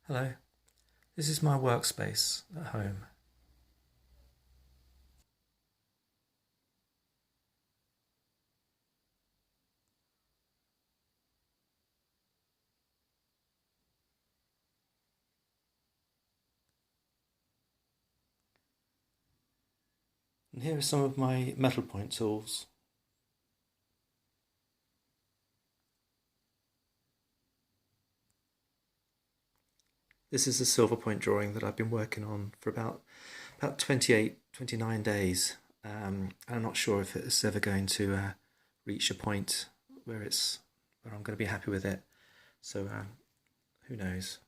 Hello, this is my workspace at home. And here are some of my metal point tools. This is a silver point drawing that I've been working on for about 28, 29 days. I'm not sure if it's ever going to reach a point where I'm going to be happy with it. So who knows?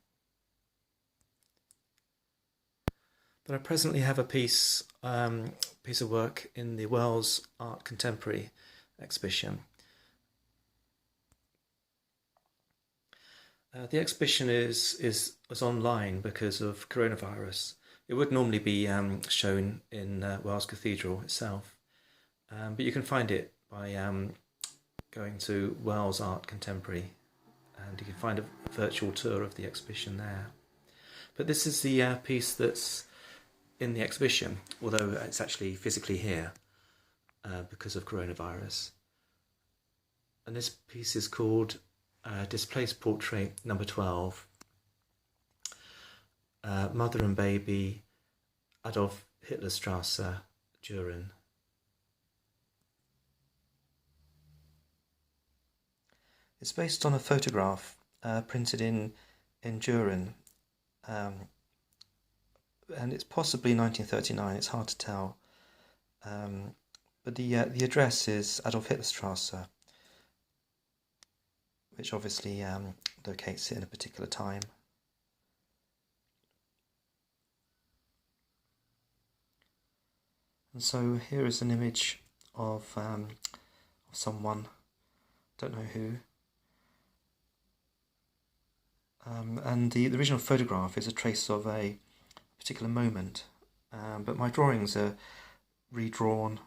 But I presently have a piece of work in the Wells Art Contemporary exhibition. The exhibition is online because of coronavirus. It would normally be shown in Wells Cathedral itself, but you can find it by going to Wells Art Contemporary, and you can find a virtual tour of the exhibition there. But this is the piece that's in the exhibition, although it's actually physically here because of coronavirus. And this piece is called Displaced Portrait number 12, Mother and Baby, Adolf Hitlerstrasse, Düren. It's based on a photograph printed in Düren, and it's possibly 1939. It's hard to tell, but the address is Adolf Hitlerstrasse, which obviously locates it in a particular time. And so here is an image of someone, don't know who. And the original photograph is a trace of a particular moment, but my drawings are redrawn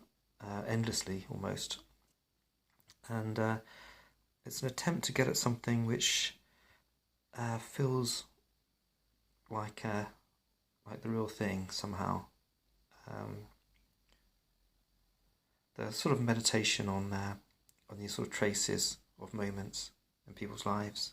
endlessly almost, and it's an attempt to get at something which feels like the real thing somehow. The sort of meditation on these sort of traces of moments in people's lives.